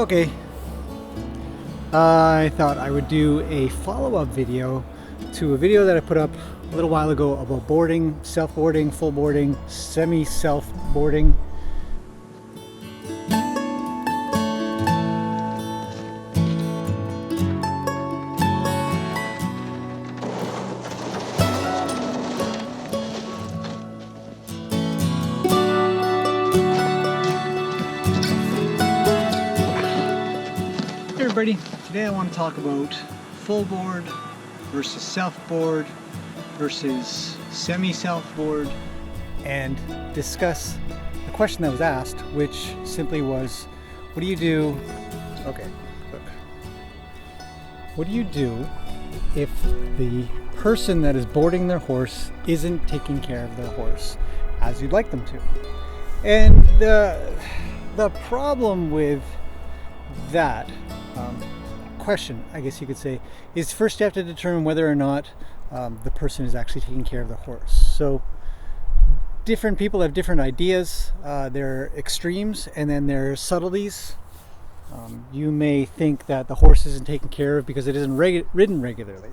Okay, I thought I would do a follow-up video to a video that I put up a little while ago about boarding, self-boarding, full boarding, semi-self-boarding. Hey everybody, today I want to talk about full board versus self-board versus semi-self-board and discuss the question that was asked, which simply was, what do you do? Okay, look. What do you do if the person that is boarding their horse isn't taking care of their horse as you'd like them to? And the problem with that question, I guess you could say, is first you have to determine whether or not the person is actually taking care of the horse. So different people have different ideas. There are extremes and then there are subtleties. You may think that the horse isn't taken care of because it isn't ridden regularly.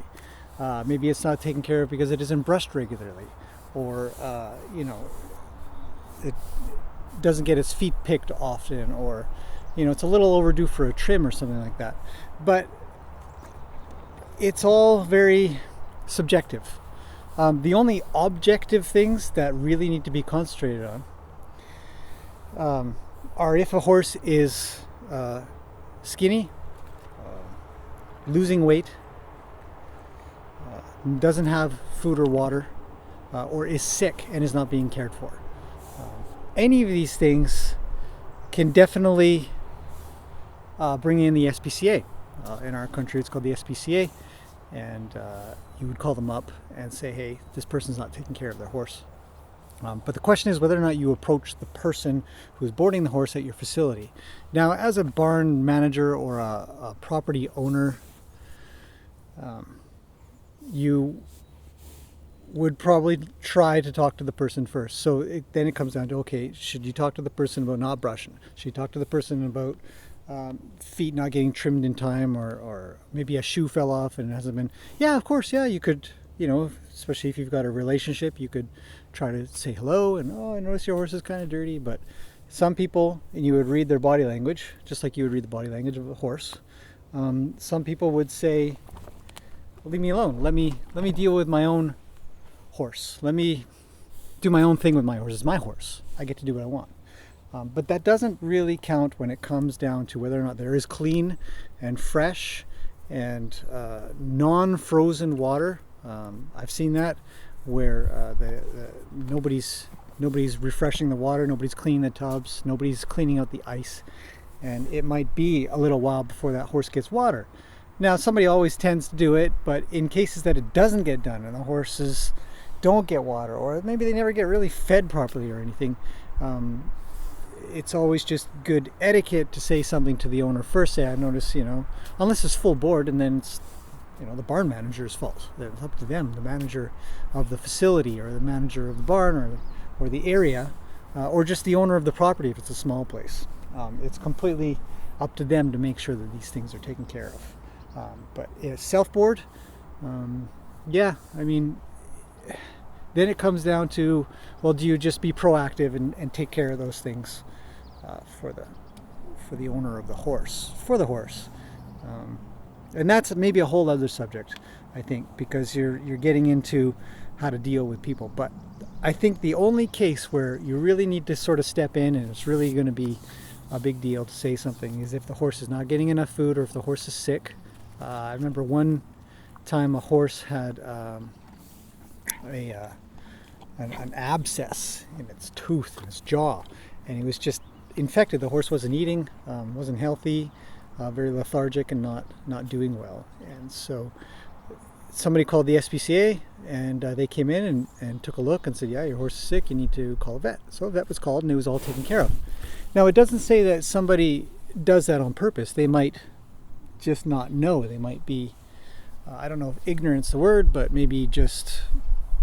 Maybe it's not taken care of because it isn't brushed regularly, or it doesn't get its feet picked often, or it's a little overdue for a trim or something like that. But it's all very subjective. The only objective things that really need to be concentrated on are if a horse is skinny, losing weight, doesn't have food or water, or is sick and is not being cared for. Any of these things can definitely bring in the SPCA. In our country it's called the SPCA, and you would call them up and say, hey, this person's not taking care of their horse. But the question is whether or not you approach the person who's boarding the horse at your facility. Now, as a barn manager or a property owner, you would probably try to talk to the person first. So then it comes down to, okay, should you talk to the person about not brushing? Should you talk to the person about feet not getting trimmed in time, or maybe a shoe fell off and it hasn't been? Yeah, of course, yeah, you could, especially if you've got a relationship, you could try to say hello and, oh, I notice your horse is kind of dirty. But some people, and you would read their body language, just like you would read the body language of a horse. Some people would say, leave me alone. Let me deal with my own horse. Let me do my own thing with my horse. It's my horse. I get to do what I want. But that doesn't really count when it comes down to whether or not there is clean and fresh and non-frozen water. I've seen that where nobody's refreshing the water, nobody's cleaning the tubs, nobody's cleaning out the ice, and it might be a little while before that horse gets water. Now, somebody always tends to do it, but in cases that it doesn't get done and the horses don't get water, or maybe they never get really fed properly or anything, it's always just good etiquette to say something to the owner first. Say, I notice, unless it's full board, and then it's, the barn manager's fault. It's up to them, the manager of the facility, or the manager of the barn, or the area, or just the owner of the property if it's a small place. It's completely up to them to make sure that these things are taken care of. But self-board, then it comes down to, well, do you just be proactive and take care of those things for the owner of the horse, for the horse? And that's maybe a whole other subject, I think, because you're getting into how to deal with people. But I think the only case where you really need to sort of step in and it's really going to be a big deal to say something is if the horse is not getting enough food, or if the horse is sick. I remember one time a horse had an abscess in its tooth, in its jaw, and he was just infected. The horse wasn't eating, wasn't healthy, very lethargic, and not doing well. And so somebody called the SPCA, and they came in and took a look and said, yeah, your horse is sick, you need to call a vet. So a vet was called, and it was all taken care of. Now, it doesn't say that somebody does that on purpose. They might just not know. They might be, I don't know if ignorance is the word, but maybe just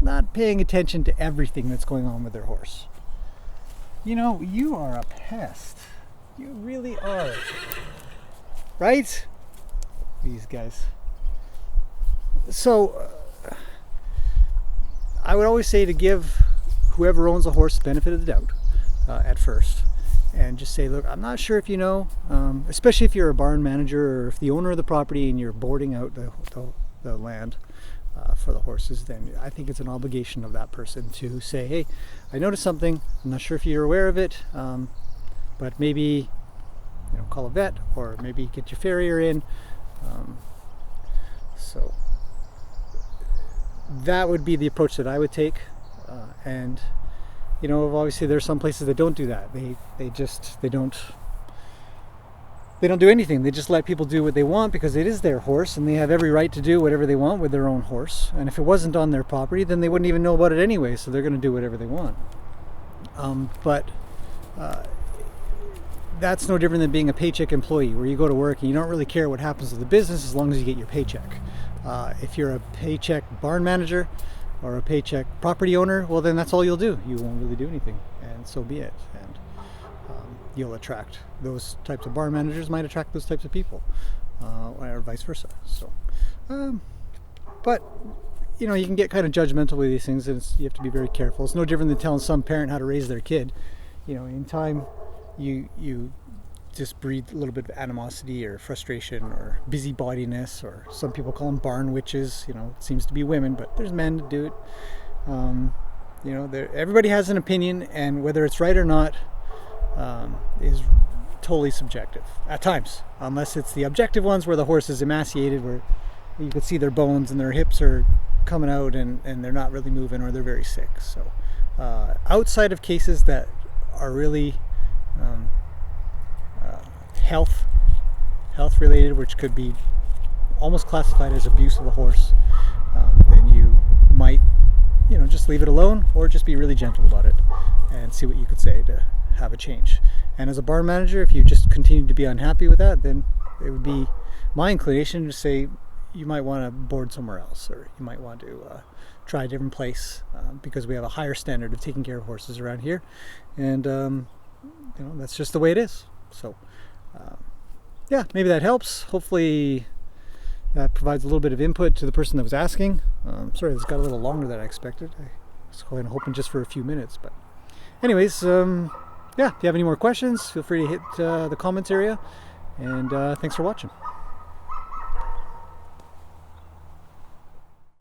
not paying attention to everything that's going on with their horse. You are a pest. You really are. right? These guys. So I would always say to give whoever owns a horse the benefit of the doubt at first, and just say, look, I'm not sure if you know, especially if you're a barn manager or if the owner of the property and you're boarding out the land for the horses, then I think it's an obligation of that person to say, hey, I noticed something, I'm not sure if you're aware of it, but maybe call a vet, or maybe get your farrier in. So that would be the approach that I would take, and obviously there's some places that don't do that. They don't do anything. They just let people do what they want because it is their horse, and they have every right to do whatever they want with their own horse. And if it wasn't on their property, then they wouldn't even know about it anyway, so they're going to do whatever they want. But that's no different than being a paycheck employee, where you go to work and you don't really care what happens to the business as long as you get your paycheck. If you're a paycheck barn manager or a paycheck property owner, well, then that's all you'll do. You won't really do anything, and so be it. And you'll attract those types of barn managers, might attract those types of people, or vice versa. So, but you can get kind of judgmental with these things, and you have to be very careful. It's no different than telling some parent how to raise their kid. In time, you just breed a little bit of animosity or frustration or busybodiness, or some people call them barn witches. It seems to be women, but there's men that do it. Everybody has an opinion, and whether it's right or not is totally subjective at times, unless it's the objective ones where the horse is emaciated, where you can see their bones and their hips are coming out and they're not really moving, or they're very sick. So outside of cases that are really health related, which could be almost classified as abuse of a horse, then you might just leave it alone, or just be really gentle about it and see what you could say to have a change. And as a barn manager, if you just continue to be unhappy with that, then it would be my inclination to say you might want to board somewhere else, or you might want to try a different place, because we have a higher standard of taking care of horses around here, and that's just the way it is. So yeah, maybe that helps. Hopefully that provides a little bit of input to the person that was asking. Sorry, this got a little longer than I expected. I was kind of hoping just for a few minutes, but anyways, yeah, if you have any more questions, feel free to hit the comments area, and thanks for watching.